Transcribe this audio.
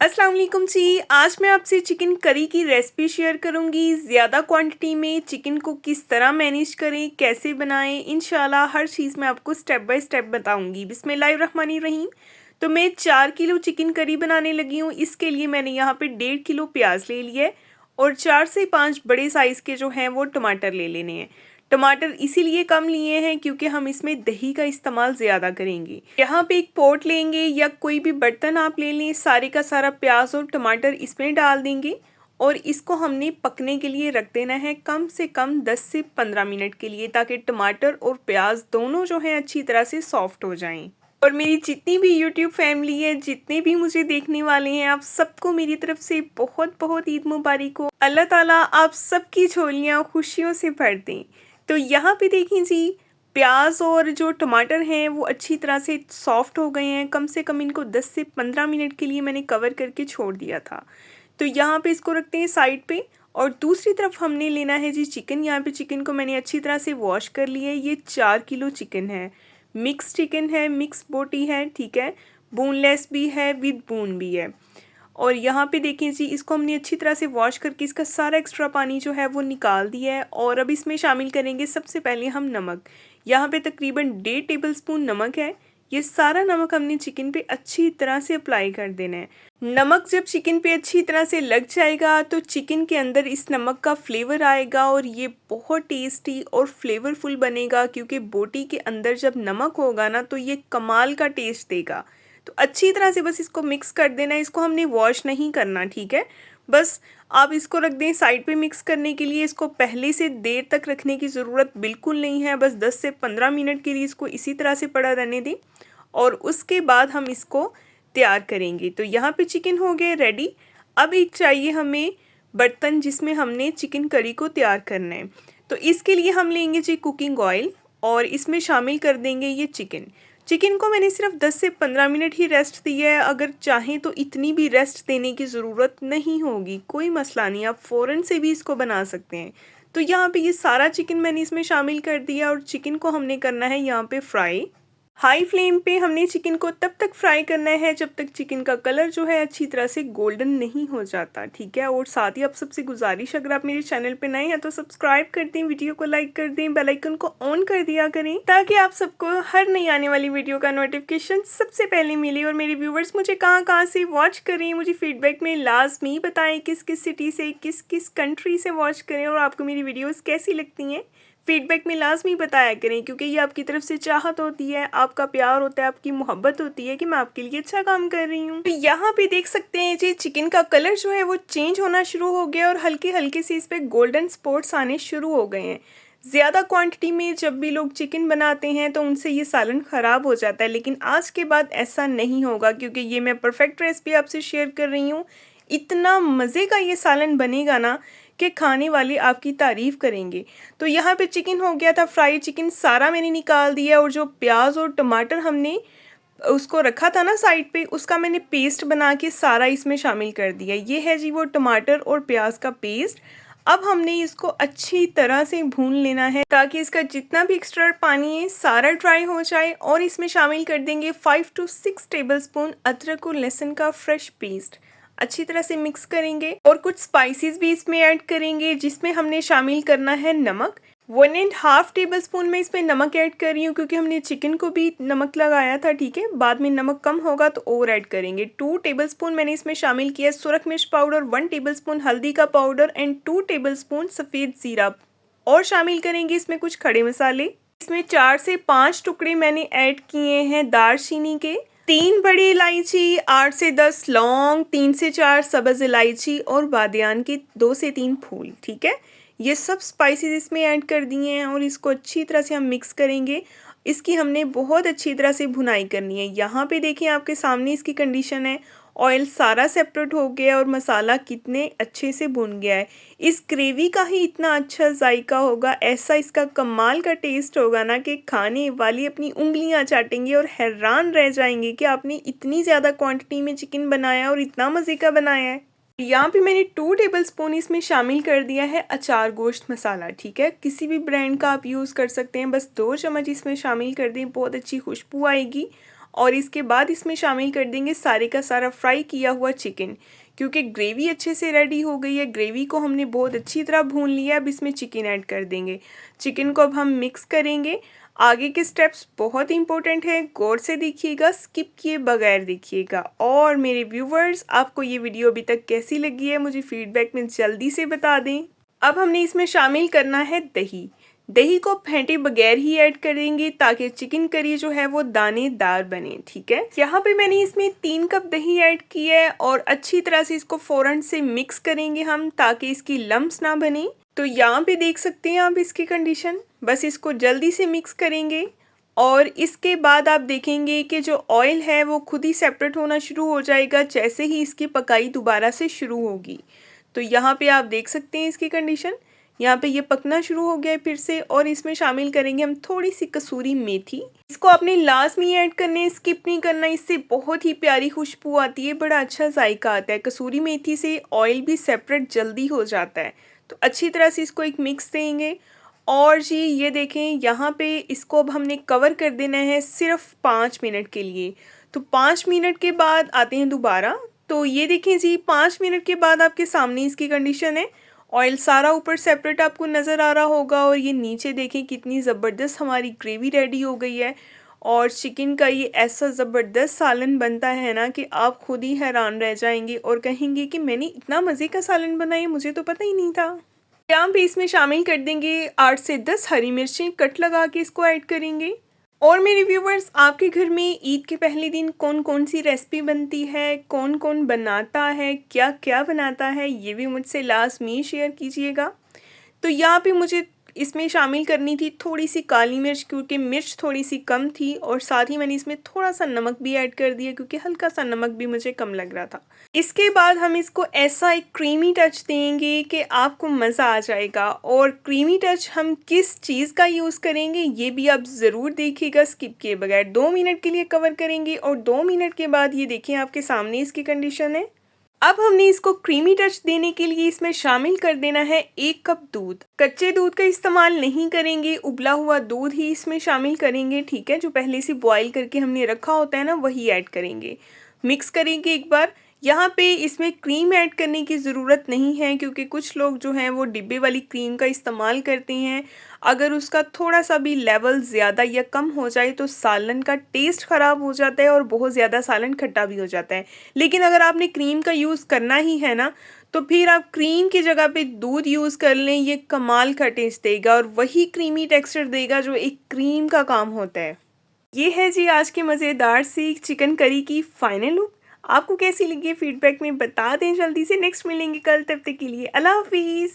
अस्सलाम वालेकुम जी। आज मैं आपसे चिकन करी की रेसिपी शेयर करूंगी। ज़्यादा क्वांटिटी में चिकन को किस तरह मैनेज करें, कैसे बनाएं, इंशाल्लाह हर चीज़ मैं आपको स्टेप बाय स्टेप बताऊंगी। बिस्मिल्लाहिर्रहमानिर्रहीम। तो मैं 4 किलो चिकन करी बनाने लगी हूँ। इसके लिए मैंने यहाँ पे 1.5 किलो प्याज ले लिया है और 4 से 5 बड़े साइज़ के जो हैं वो टमाटर ले लेने हैं। टमाटर इसीलिए कम लिए हैं क्योंकि हम इसमें दही का इस्तेमाल ज़्यादा करेंगे। यहाँ पे एक पॉट लेंगे या कोई भी बर्तन आप ले लें, सारे का सारा प्याज और टमाटर इसमें डाल देंगे और इसको हमने पकने के लिए रख देना है कम से कम 10 से 15 मिनट के लिए, ताकि टमाटर और प्याज दोनों जो हैं अच्छी तरह से सॉफ्ट हो जाएं। और मेरी जितनी भी यूट्यूब फैमिली है, जितने भी मुझे देखने वाले हैं, आप सबको मेरी तरफ से बहुत बहुत ईद मुबारक हो। अल्लाह ताला आप सबकी झोलियाँ खुशियों से भर दें। तो यहाँ पे देखें जी, प्याज और जो टमाटर हैं वो अच्छी तरह से सॉफ्ट हो गए हैं। कम से कम इनको 10 से 15 मिनट के लिए मैंने कवर करके छोड़ दिया था। तो यहाँ पे इसको रखते हैं साइड पे और दूसरी तरफ हमने लेना है जी चिकन। यहाँ पे चिकन को मैंने अच्छी तरह से वॉश कर लिया है। ये 4 किलो चिकन है, मिक्स चिकन है, मिक्स बोटी है, ठीक है, बोनलेस भी है, विद बोन भी है। और यहाँ पे देखें जी, इसको हमने अच्छी तरह से वॉश करके इसका सारा एक्स्ट्रा पानी जो है वो निकाल दिया है। और अब इसमें शामिल करेंगे सबसे पहले हम नमक। यहाँ पे तकरीबन 1.5 टेबलस्पून नमक है। ये सारा नमक हमने चिकन पे अच्छी तरह से अप्लाई कर देना है। नमक जब चिकन पे अच्छी तरह से लग जाएगा तो चिकन के अंदर इस नमक का फ्लेवर आएगा और ये बहुत टेस्टी और फ्लेवरफुल बनेगा, क्योंकि बोटी के अंदर जब नमक होगा ना तो ये कमाल का टेस्ट देगा। तो अच्छी तरह से बस इसको मिक्स कर देना है। इसको हमने वॉश नहीं करना, ठीक है। बस आप इसको रख दें साइड पे मिक्स करने के लिए। इसको पहले से देर तक रखने की ज़रूरत बिल्कुल नहीं है। बस 10 से 15 मिनट के लिए इसको इसी तरह से पड़ा रहने दें और उसके बाद हम इसको तैयार करेंगे। तो यहाँ पे चिकन हो गए रेडी। अब एक चाहिए हमें बर्तन जिसमें हमने चिकन करी को तैयार करना है। तो इसके लिए हम लेंगे जी कुकिंग ऑयल और इसमें शामिल कर देंगे ये चिकन। चिकन को मैंने सिर्फ 10 से 15 मिनट ही रेस्ट दिया है। अगर चाहें तो इतनी भी रेस्ट देने की ज़रूरत नहीं होगी, कोई मसला नहीं, आप फ़ौरन से भी इसको बना सकते हैं। तो यहाँ पे ये सारा चिकन मैंने इसमें शामिल कर दिया और चिकन को हमने करना है यहाँ पे फ्राई। हाई फ्लेम पे हमने चिकन को तब तक फ्राई करना है जब तक चिकन का कलर जो है अच्छी तरह से गोल्डन नहीं हो जाता, ठीक है। और साथ ही आप सबसे गुजारिश, अगर आप मेरे चैनल पे नए हैं तो सब्सक्राइब कर दें, वीडियो को लाइक कर दें, बेल आइकन को ऑन कर दिया करें ताकि आप सबको हर नई आने वाली वीडियो का नोटिफिकेशन सबसे पहले मिले। और मेरे व्यूवर्स मुझे कहाँ कहाँ से वॉच करें, मुझे फीडबैक में लाजमी बताएं किस किस सिटी से, किस किस कंट्री से वॉच करें और आपको मेरी वीडियोज़ कैसी लगती हैं। फीडबैक में लाजमी बताया करें, क्योंकि ये आपकी तरफ से चाहत होती है, आपका प्यार होता है, आपकी मोहब्बत होती है कि मैं आपके लिए अच्छा काम कर रही हूँ। तो यहाँ पे देख सकते हैं जी, चिकन का कलर जो है वो चेंज होना शुरू हो गया और हल्के हल्के से इस पर गोल्डन स्पॉट्स आने शुरू हो गए हैं। ज़्यादा क्वांटिटी में जब भी लोग चिकन बनाते हैं तो उनसे ये सालन ख़राब हो जाता है, लेकिन आज के बाद ऐसा नहीं होगा, क्योंकि ये मैं परफेक्ट रेसिपी आपसे शेयर कर रही हूँ। इतना मज़े का ये सालन बनेगा ना कि खाने वाले आपकी तारीफ़ करेंगे। तो यहाँ पे चिकन हो गया था फ्राई, चिकन सारा मैंने निकाल दिया और जो प्याज और टमाटर हमने उसको रखा था ना साइड पे, उसका मैंने पेस्ट बना के सारा इसमें शामिल कर दिया। ये है जी वो टमाटर और प्याज का पेस्ट। अब हमने इसको अच्छी तरह से भून लेना है ताकि इसका जितना भी एक्स्ट्रा पानी है सारा ड्राई हो जाए। और इसमें शामिल कर देंगे 5 to 6 टेबलस्पून अदरक और लहसुन का फ्रेश पेस्ट। अच्छी तरह से मिक्स करेंगे और कुछ स्पाइसेस भी इसमें ऐड करेंगे, जिसमें हमने शामिल करना है नमक। 1.5 टेबलस्पून में इसमें नमक ऐड कर रही हूँ क्योंकि हमने चिकन को भी नमक लगाया था, ठीक है। बाद में नमक कम होगा तो और ऐड करेंगे। 2 टेबलस्पून मैंने इसमें शामिल किया सुरख मिर्च पाउडर, 1 टेबलस्पून हल्दी का पाउडर एंड 2 टेबलस्पून सफ़ेद ज़ीरा। और शामिल करेंगे इसमें कुछ खड़े मसाले। इसमें 4 से 5 टुकड़े मैंने ऐड किए हैं दालचीनी के, 3 बड़ी इलायची, 8 से 10 लौंग, 3 से 4 सब्ज़ इलायची और बादियान के 2 से 3 फूल, ठीक है। ये सब स्पाइसेस इसमें ऐड कर दिए हैं और इसको अच्छी तरह से हम मिक्स करेंगे। इसकी हमने बहुत अच्छी तरह से भुनाई करनी है। यहाँ पे देखिए आपके सामने इसकी कंडीशन है, ऑयल सारा सेपरेट हो गया और मसाला कितने अच्छे से भुन गया है। इस ग्रेवी का ही इतना अच्छा जायका होगा, ऐसा इसका कमाल का टेस्ट होगा ना कि खाने वाली अपनी उंगलियां चाटेंगे और हैरान रह जाएंगे कि आपने इतनी ज़्यादा क्वांटिटी में चिकन बनाया और इतना मज़े का बनाया है। यहाँ पे मैंने 2 टेबलस्पून इसमें शामिल कर दिया है अचार गोश्त मसाला, ठीक है। किसी भी ब्रांड का आप यूज़ कर सकते हैं, बस 2 चम्मच इसमें शामिल कर दें, बहुत अच्छी खुशबू आएगी। और इसके बाद इसमें शामिल कर देंगे सारे का सारा फ्राई किया हुआ चिकन। क्योंकि ग्रेवी अच्छे से रेडी हो गई है, ग्रेवी को हमने बहुत अच्छी तरह भून लिया। अब इसमें चिकन ऐड कर देंगे। चिकन को अब हम मिक्स करेंगे। आगे के स्टेप्स बहुत इंपॉर्टेंट है, गौर से देखिएगा, स्किप किए बगैर देखिएगा। और मेरे व्यूवर्स, आपको ये वीडियो अभी तक कैसी लगी है मुझे फीडबैक में जल्दी से बता दें। अब हमने इसमें शामिल करना है दही। दही को फेंटे बगैर ही ऐड करेंगे ताकि चिकन करी जो है वो दानेदार बने। ठीक है, यहाँ पे मैंने इसमें 3 कप दही ऐड किया है और अच्छी तरह से इसको फ़ौरन से मिक्स करेंगे हम ताकि इसकी लम्स ना बने। तो यहाँ पे देख सकते हैं आप इसकी कंडीशन। बस इसको जल्दी से मिक्स करेंगे और इसके बाद आप देखेंगे कि जो ऑयल है वो खुद ही सेपरेट होना शुरू हो जाएगा जैसे ही इसकी पकाई दोबारा से शुरू होगी। तो यहाँ पे आप देख सकते हैं इसकी कंडीशन। यहाँ पे ये पकना शुरू हो गया है फिर से। और इसमें शामिल करेंगे हम थोड़ी सी कसूरी मेथी। इसको आपने लास्ट में ऐड करना है, स्किप नहीं करना। इससे बहुत ही प्यारी खुशबू आती है, बड़ा अच्छा जायका आता है। कसूरी मेथी से ऑयल भी सेपरेट जल्दी हो जाता है। तो अच्छी तरह से इसको एक मिक्स देंगे। और जी ये देखें, यहाँ पे इसको अब हमने कवर कर देना है सिर्फ 5 मिनट के लिए। तो 5 मिनट के बाद आते हैं दोबारा। तो ये देखें जी, 5 मिनट के बाद आपके सामने इसकी कंडीशन है। ऑयल सारा ऊपर सेपरेट आपको नज़र आ रहा होगा और ये नीचे देखें कितनी ज़बरदस्त हमारी ग्रेवी रेडी हो गई है। और चिकन का ये ऐसा ज़बरदस्त सालन बनता है ना कि आप खुद ही हैरान रह जाएंगे और कहेंगे कि मैंने इतना मज़े का सालन बनाया, मुझे तो पता ही नहीं था। यहाँ पे इसमें शामिल कर देंगे 8 से 10 हरी मिर्चें कट लगा के इसको ऐड करेंगे। और मेरे व्यूवर्स, आपके घर में ईद के पहले दिन कौन कौन सी रेसिपी बनती है, कौन कौन बनाता है, क्या क्या बनाता है, ये भी मुझसे लास्ट में शेयर कीजिएगा। तो यहाँ पे मुझे इसमें शामिल करनी थी थोड़ी सी काली मिर्च क्योंकि मिर्च थोड़ी सी कम थी। और साथ ही मैंने इसमें थोड़ा सा नमक भी ऐड कर दिया क्योंकि हल्का सा नमक भी मुझे कम लग रहा था। इसके बाद हम इसको ऐसा एक क्रीमी टच देंगे कि आपको मज़ा आ जाएगा। और क्रीमी टच हम किस चीज़ का यूज़ करेंगे ये भी आप ज़रूर देखिएगा, स्किप किए बगैर। 2 मिनट के लिए कवर करेंगे और 2 मिनट के बाद ये देखिए आपके सामने इसकी कंडीशन है। अब हमने इसको क्रीमी टच देने के लिए इसमें शामिल कर देना है 1 कप दूध। कच्चे दूध का इस्तेमाल नहीं करेंगे, उबला हुआ दूध ही इसमें शामिल करेंगे। ठीक है, जो पहले से बॉईल करके हमने रखा होता है ना, वही ऐड करेंगे। मिक्स करेंगे एक बार। यहाँ पे इसमें क्रीम ऐड करने की ज़रूरत नहीं है क्योंकि कुछ लोग जो हैं वो डिब्बे वाली क्रीम का इस्तेमाल करते हैं। अगर उसका थोड़ा सा भी लेवल ज़्यादा या कम हो जाए तो सालन का टेस्ट ख़राब हो जाता है और बहुत ज़्यादा सालन खट्टा भी हो जाता है। लेकिन अगर आपने क्रीम का यूज़ करना ही है ना, तो फिर आप क्रीम की जगह पे दूध यूज़ कर लें। ये कमाल का टेस्ट देगा और वही क्रीमी टेक्सचर देगा जो एक क्रीम का काम होता है। ये है जी आज की मज़ेदार सी चिकन करी की फाइनल लुक। आपको कैसी लगी फीडबैक में बता दें जल्दी से। नेक्स्ट मिलेंगे कल, तब तक के लिए अल्लाह हाफिज़।